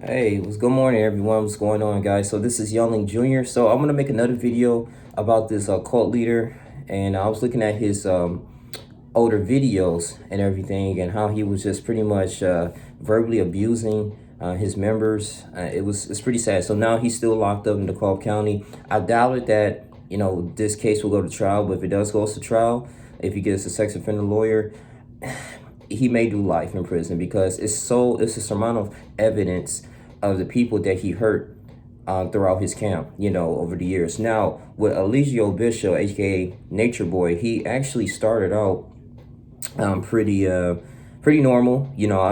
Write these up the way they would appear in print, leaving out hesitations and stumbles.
Hey, what's good morning, everyone? What's going on, guys? So this is Youngling Jr. So I'm gonna make another video about this cult leader, and I was looking at his older videos and everything, and how he was just pretty much verbally abusing his members. It's pretty sad. So now he's still locked up in DeKalb County. I doubted that this case will go to trial, but if it does go to trial, if he gets a sex offender lawyer, he may do life in prison because it's a amount of evidence of the people that he hurt throughout his camp, over the years. Now, with Eligio Bishop, aka Nature Boy, he actually started out pretty normal.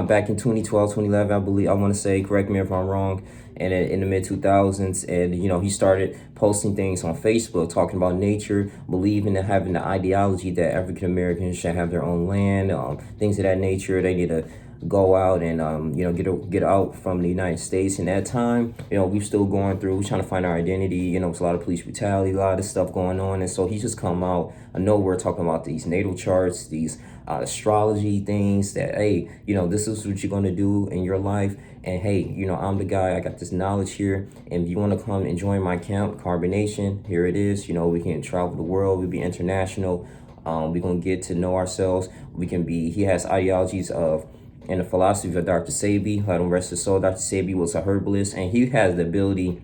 Back in 2012, 2011, I believe, I want to say, correct me if I'm wrong, and in the mid 2000s, and he started posting things on Facebook talking about nature, believing and having the ideology that African Americans should have their own land, things of that nature. They need to go out and get out from the United States. And at that time, we're still going through, we're trying to find our identity. It's a lot of police brutality, a lot of stuff going on. And so he just come out of nowhere talking about these natal charts, these astrology things that, hey, this is what you're going to do in your life. And hey, I'm the guy, I got this knowledge here. And if you want to come and join my camp, Carbonnation, here it is. We can travel the world, we be international. We're going to get to know ourselves. He has ideologies of, and the philosophy of Dr. Sebi, let him rest his soul. Dr. Sebi was a herbalist, and he has the ability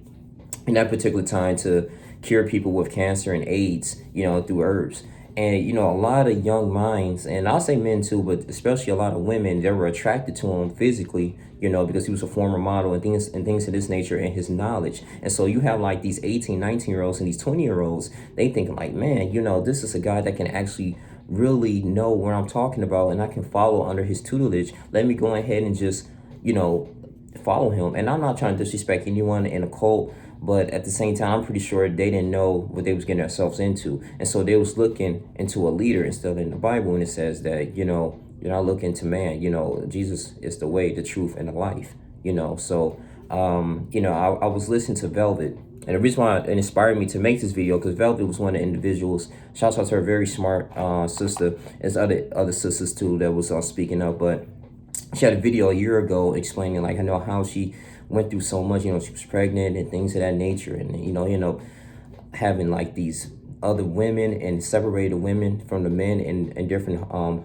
in that particular time to cure people with cancer and AIDS, through herbs. And, a lot of young minds, and I'll say men too, but especially a lot of women, they were attracted to him physically, because he was a former model and things of this nature, and his knowledge. And so you have like these 18, 19-year-olds and these 20-year-olds, they thinking like, man, this is a guy that can actually really know what I'm talking about, and I can follow under his tutelage. Let me go ahead and just, follow him. And I'm not trying to disrespect anyone in a cult, but at the same time, I'm pretty sure they didn't know what they was getting themselves into. And so they was looking into a leader instead of in the Bible. And it says that, you're not looking to man, Jesus is the way, the truth, and the life, So, I was listening to Velvet. And the reason why it inspired me to make this video, because Velvet was one of the individuals. Shouts out to her, very smart sister. There's other sisters too that was speaking up, but she had a video a year ago explaining like how she went through so much. She was pregnant and things of that nature, and having like these other women and separated women from the men in different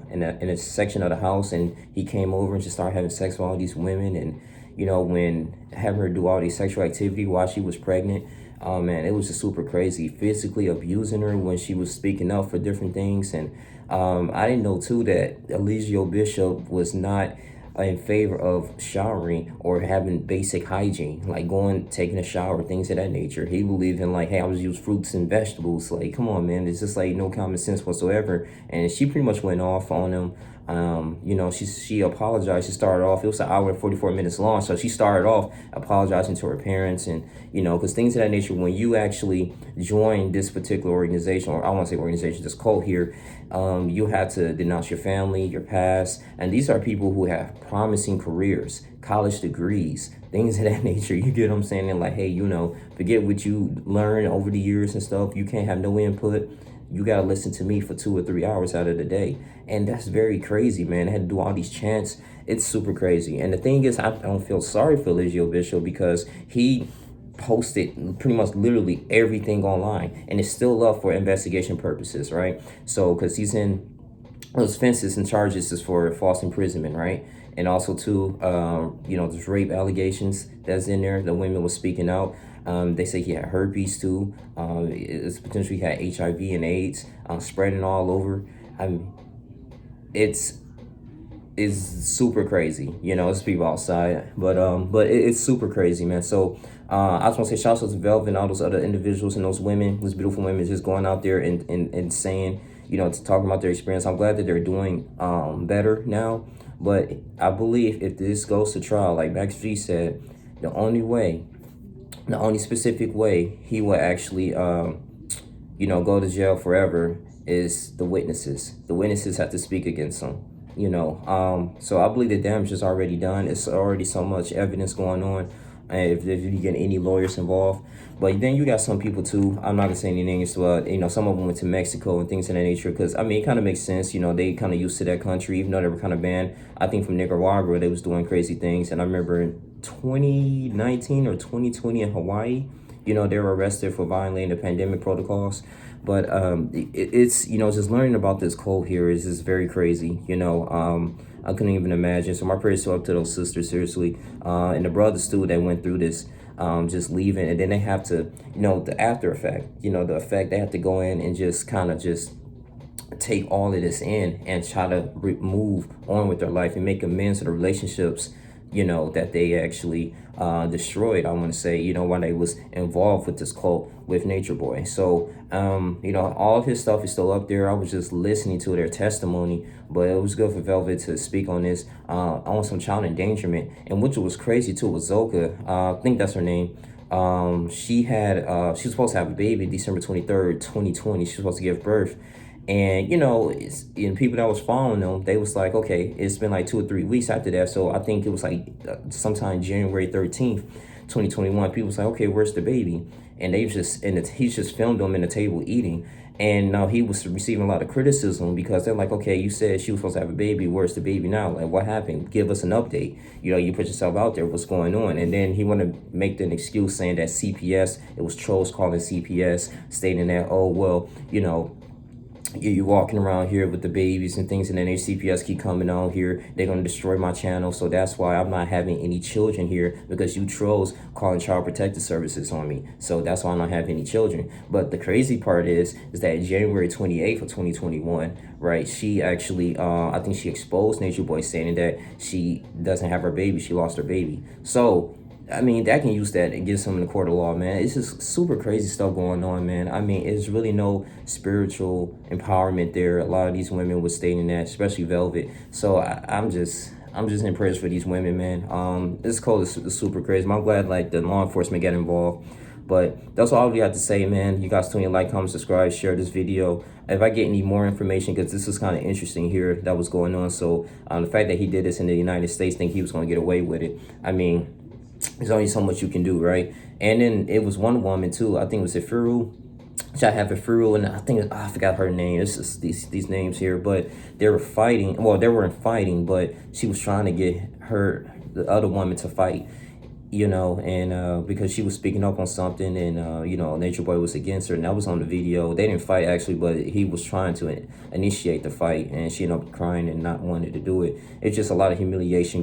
in a section of the house, and he came over and just started having sex with all these women, and when having her do all these sexual activity while she was pregnant. Man, it was just super crazy, physically abusing her when she was speaking up for different things. And I didn't know too that Eligio Bishop was not in favor of showering or having basic hygiene, like taking a shower, things of that nature. He believed in like, hey, I was use fruits and vegetables. Like, come on, man, it's just like no common sense whatsoever. And she pretty much went off on him. She apologized. She started off, it was an hour and 44 minutes long. So she started off apologizing to her parents, and, because things of that nature, when you actually join this particular organization, or I want to say organization, this cult here, you have to denounce your family, your past. And these are people who have promising careers, college degrees, things of that nature. You get what I'm saying? And like, hey, forget what you learned over the years and stuff. You can't have no input. You got to listen to me for 2 or 3 hours out of the day. And that's very crazy, man. I had to do all these chants. It's super crazy. And the thing is, I don't feel sorry for Eligio Bishop, because he posted pretty much literally everything online, and it's still up for investigation purposes, right? So, because he's in those offenses and charges is for false imprisonment, right? And also too, there's rape allegations that's in there. The women was speaking out. They say he had herpes too. It's potentially he had HIV and AIDS spreading all over. I mean, it's super crazy. It's people outside, but it's super crazy, man. So I just want to say shout out to Velvet and all those other individuals and those women, those beautiful women, just going out there and saying, to talking about their experience. I'm glad that they're doing better now. But I believe if this goes to trial, like Max G said, the only specific way he will actually go to jail forever is the witnesses. The witnesses have to speak against him. So I believe the damage is already done. It's already so much evidence going on. if you get any lawyers involved. But then you got some people too. I'm not gonna say any names, but some of them went to Mexico and things of that nature. Because I mean, it kind of makes sense. They kind of used to that country, even though they were kind of banned. I think from Nicaragua, they was doing crazy things. And I remember in 2019 or 2020 in Hawaii, they were arrested for violating the pandemic protocols. But it's just learning about this cult here is just very crazy. I couldn't even imagine. So my prayers go up to those sisters, seriously, and the brothers too that went through this. Just leaving, and then they have to, the after effect, the effect, they have to go in and just kind of just take all of this in and try to move on with their life and make amends to the relationships that they actually destroyed. I want to say, when they was involved with this cult with Nature Boy. So all of his stuff is still up there. I was just listening to their testimony, but it was good for Velvet to speak on this on some child endangerment. And which was crazy too was Zoka, I think that's her name. She was supposed to have a baby December 23rd, 2020. She was supposed to give birth. And people that was following them, they was like, okay, it's been like 2 or 3 weeks after that. So I think it was like sometime January 13th, 2021. People was like, okay, where's the baby? And he just filmed them in the table eating. And now he was receiving a lot of criticism because they're like, okay, you said she was supposed to have a baby. Where's the baby now? Like, what happened? Give us an update. You put yourself out there. What's going on? And then he wanted to make an excuse saying that CPS, it was trolls calling CPS, stating that, oh, well, you're walking around here with the babies and things, and then CPS keep coming on here. They're going to destroy my channel. So that's why I'm not having any children here, because you trolls calling child protective services on me. So that's why I'm not having any children. But the crazy part is that January 28th of 2021, right, she actually, I think she exposed Nature Boy, saying that she doesn't have her baby. She lost her baby. So I mean, that can use that and get some in the court of law, man. It's just super crazy stuff going on, man. I mean, it's really no spiritual empowerment there. A lot of these women were stating that, especially Velvet. So I'm just in prayers for these women, man. This code is super crazy. I'm glad like the law enforcement got involved. But that's all we have to say, man. You guys tune in, like, comment, subscribe, share this video. If I get any more information, because this is kind of interesting here that was going on. So the fact that he did this in the United States, think he was going to get away with it. I mean, there's only so much you can do, right? And then it was one woman too. I think it was Ifiru. I have Ifiru, and I think I forgot her name. It's just these names here, but they were fighting. Well, they weren't fighting, but she was trying to get the other woman to fight. And because she was speaking up on something, and Nature Boy was against her, and that was on the video. They didn't fight actually, but he was trying to initiate the fight, and she ended up crying and not wanting to do it. It's just a lot of humiliation